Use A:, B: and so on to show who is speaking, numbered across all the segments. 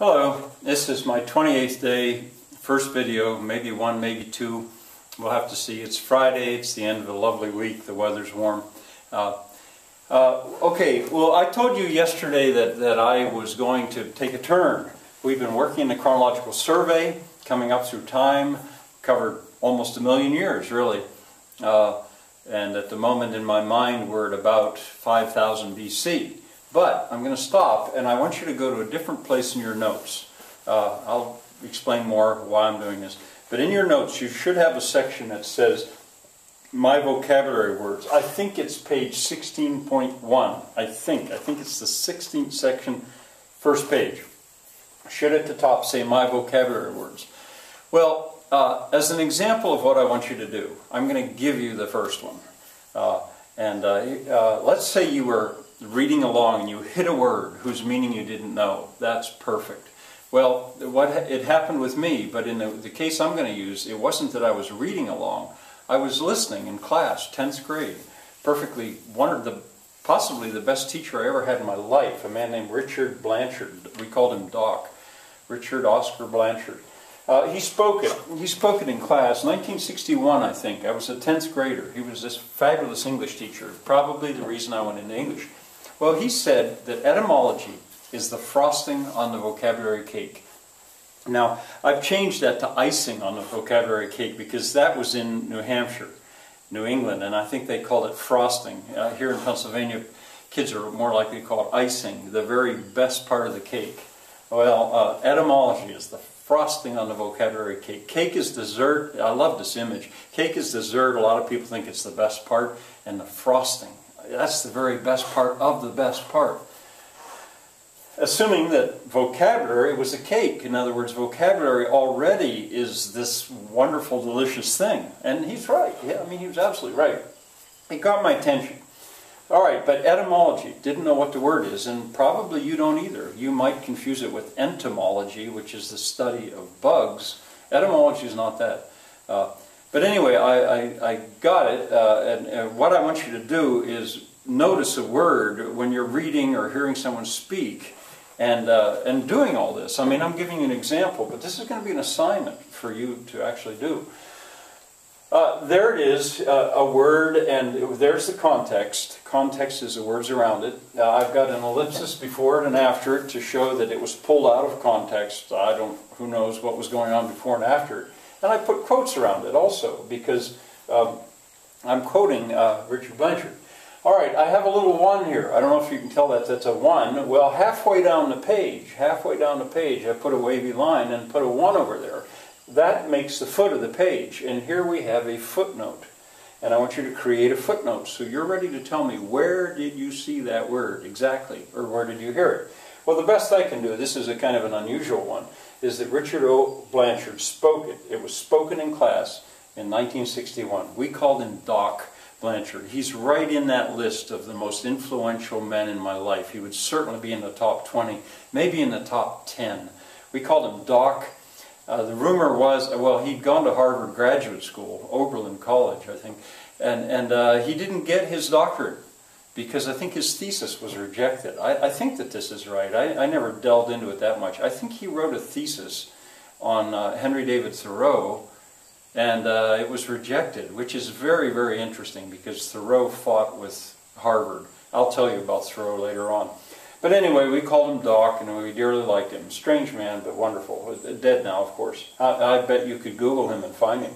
A: Hello, this is my 28th day, first video, maybe one, maybe two. We'll have to see. It's Friday, it's the end of a lovely week, the weather's warm. Okay, well, I told you yesterday that I was going to take a turn. We've been working in the chronological survey, coming up through time, covered almost 1,000,000 years, really. And at the moment in my mind, we're at about 5,000 BC. But I'm going to stop, and I want you to go to a different place in your notes. I'll explain more why I'm doing this. But in your notes, you should have a section that says My Vocabulary Words. I think it's page 16.1. I think it's the 16th section, first page. Should at the top say My Vocabulary Words. Well, as an example of what I want you to do, I'm going to give you the first one. Let's say you were reading along and you hit a word whose meaning you didn't know. That's perfect. Well, it happened with me, but in the case I'm going to use, it wasn't that I was reading along. I was listening in class, 10th grade. Perfectly, possibly the best teacher I ever had in my life, a man named Richard Blanchard. We called him Doc. Richard Oscar Blanchard. He spoke it in class, 1961 I think. I was a 10th grader. He was this fabulous English teacher, probably the reason I went into English. Well, he said that etymology is the frosting on the vocabulary cake. Now, I've changed that to icing on the vocabulary cake because that was in New Hampshire, New England, and I think they called it frosting. Here in Pennsylvania, kids are more likely to call it icing, the very best part of the cake. Well, etymology is the frosting on the vocabulary cake. Cake is dessert. I love this image. Cake is dessert. A lot of people think it's the best part, and the frosting, that's the very best part of the best part. Assuming that vocabulary was a cake. In other words, vocabulary already is this wonderful, delicious thing. And he's right. Yeah, I mean, he was absolutely right. It got my attention. All right, but etymology, didn't know what the word is, and probably you don't either. You might confuse it with entomology, which is the study of bugs. Etymology is not that. But anyway, I got it, and what I want you to do is notice a word when you're reading or hearing someone speak, and doing all this. I mean, I'm giving you an example, but this is going to be an assignment for you to actually do. There it is, a word, and there's the context. Context is the words around it. I've got an ellipsis before it and after it to show that it was pulled out of context. Who knows what was going on before and after it. And I put quotes around it also, because I'm quoting Richard Blanchard. All right, I have a little one here. I don't know if you can tell that's a one. Well, halfway down the page, I put a wavy line and put a one over there. That makes the foot of the page, and here we have a footnote. And I want you to create a footnote. So you're ready to tell me, where did you see that word exactly, or where did you hear it? Well, the best I can do, this is a kind of an unusual one, is that Richard O. Blanchard spoke it. It was spoken in class in 1961. We called him Doc Blanchard. He's right in that list of the most influential men in my life. He would certainly be in the top 20, maybe in the top 10. We called him Doc. The rumor was, well, he'd gone to Harvard Graduate School, Oberlin College, I think, and he didn't get his doctorate because I think his thesis was rejected. I think that this is right. I never delved into it that much. I think he wrote a thesis on Henry David Thoreau, and it was rejected, which is very, very interesting because Thoreau fought with Harvard. I'll tell you about Thoreau later on. But anyway, we called him Doc, and we dearly liked him. Strange man, but wonderful. Dead now, of course. I bet you could Google him and find him.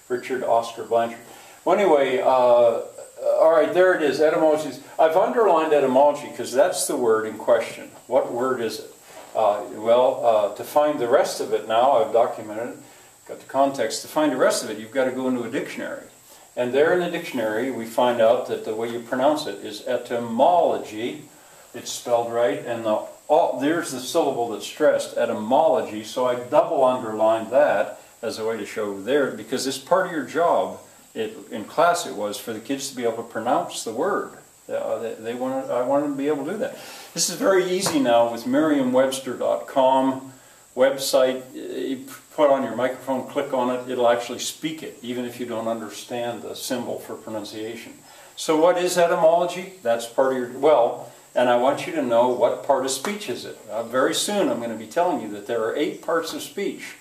A: Richard Oscar Blanchard. Well, anyway, all right, there it is, etymologies. I've underlined etymology because that's the word in question. What word is it? To find the rest of it now, I've documented it, got the context. To find the rest of it, you've got to go into a dictionary. And there in the dictionary, we find out that the way you pronounce it is etymology. It's spelled right, and there's the syllable that's stressed, etymology, so I double underlined that as a way to show there, because it's part of your job. In class it was for the kids to be able to pronounce the word. I wanted them to be able to do that. This is very easy now with Merriam-Webster.com website. You put on your microphone, click on it, it'll actually speak it, even if you don't understand the symbol for pronunciation. So what is etymology? That's part of your, well, And I want you to know what part of speech is it. Very soon I'm going to be telling you that there are 8 parts of speech.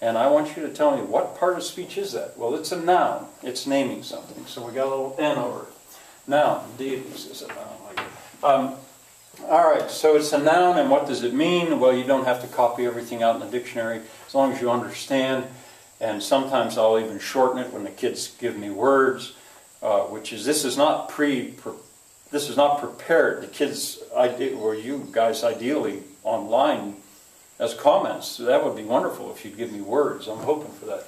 A: And I want you to tell me what part of speech is that? Well, it's a noun. It's naming something. So we got a little N over it. Noun. Deities is a noun. All right, so it's a noun, and what does it mean? Well, you don't have to copy everything out in the dictionary as long as you understand. And sometimes I'll even shorten it when the kids give me words, this is not prepared. The kids, or you guys, ideally online as comments. So that would be wonderful if you'd give me words. I'm hoping for that.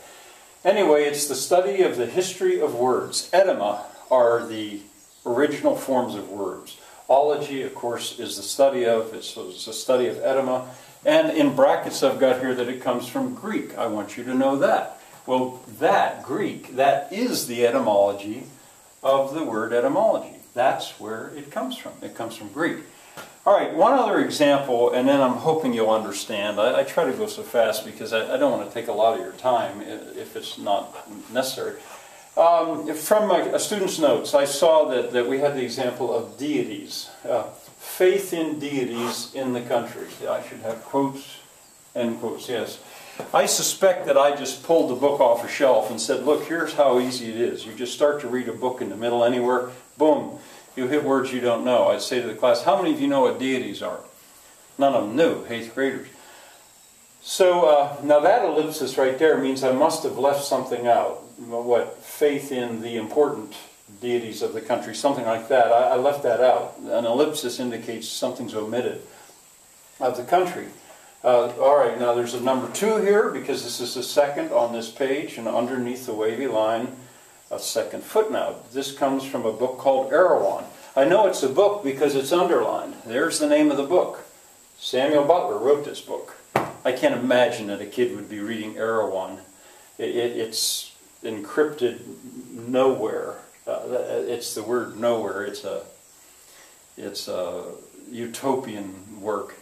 A: Anyway, it's the study of the history of words. Edema are the original forms of words. Ology, of course, is the study of, it's a study of edema. And in brackets I've got here that it comes from Greek. I want you to know that. Well, that, Greek, that is the etymology of the word etymology. That's where it comes from. It comes from Greek. All right, one other example, and then I'm hoping you'll understand. I try to go so fast because I don't want to take a lot of your time if it's not necessary. From a student's notes, I saw that we had the example of deities. Faith in deities in the country. I should have quotes, end quotes, yes. I suspect that I just pulled the book off a shelf and said, look, here's how easy it is. You just start to read a book in the middle anywhere, boom, you hit words you don't know. I'd say to the class, how many of you know what deities are? None of them knew, 8th graders. So now that ellipsis right there means I must have left something out. What, faith in the important deities of the country, something like that. I left that out. An ellipsis indicates something's omitted of the country. All right, now there's a number 2 here because this is the second on this page, and underneath the wavy line, a second footnote. This comes from a book called Erewhon. I know it's a book because it's underlined. There's the name of the book. Samuel Butler wrote this book. I can't imagine that a kid would be reading Erewhon. It's encrypted nowhere. It's the word nowhere. It's a utopian work.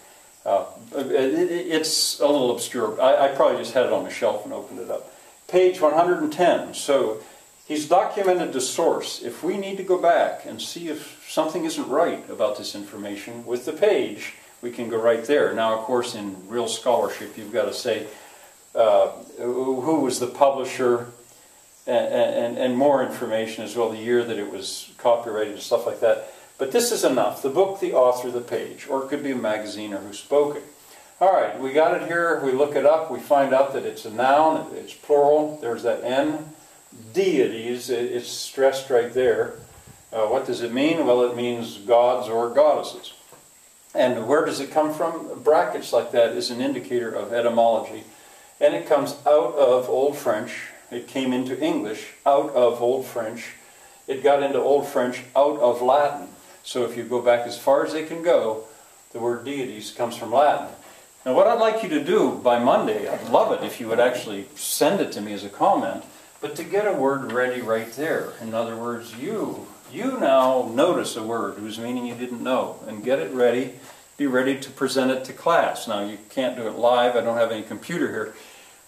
A: It's a little obscure. I probably just had it on the shelf and opened it up. Page 110. So he's documented the source. If we need to go back and see if something isn't right about this information with the page, we can go right there. Now, of course, in real scholarship, you've got to say who was the publisher and more information as well, the year that it was copyrighted and stuff like that. But this is enough. The book, the author, the page. Or it could be a magazine or who spoke it. All right, we got it here. We look it up. We find out that it's a noun. It's plural. There's that N. Deities. It's stressed right there. What does it mean? Well, it means gods or goddesses. And where does it come from? Brackets like that is an indicator of etymology. And it comes out of Old French. It came into English out of Old French. It got into Old French out of Latin. So if you go back as far as they can go, the word deities comes from Latin. Now what I'd like you to do by Monday, I'd love it if you would actually send it to me as a comment, but to get a word ready right there. In other words, you now notice a word whose meaning you didn't know, and get it ready, be ready to present it to class. Now you can't do it live, I don't have any computer here,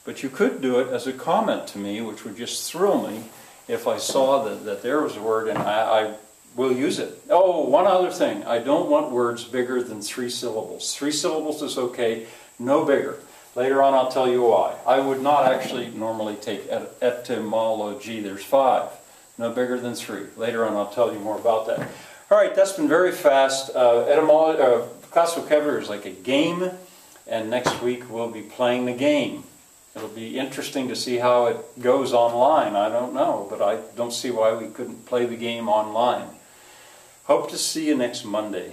A: but you could do it as a comment to me, which would just thrill me if I saw that there was a word and I will use it. Oh, one other thing. I don't want words bigger than 3 syllables. 3 syllables is okay, no bigger. Later on I'll tell you why. I would not actually normally take etymology. There's 5. No bigger than 3. Later on I'll tell you more about that. All right, that's been very fast. Class vocabulary is like a game, and next week we'll be playing the game. It'll be interesting to see how it goes online. I don't know, but I don't see why we couldn't play the game online. Hope to see you next Monday.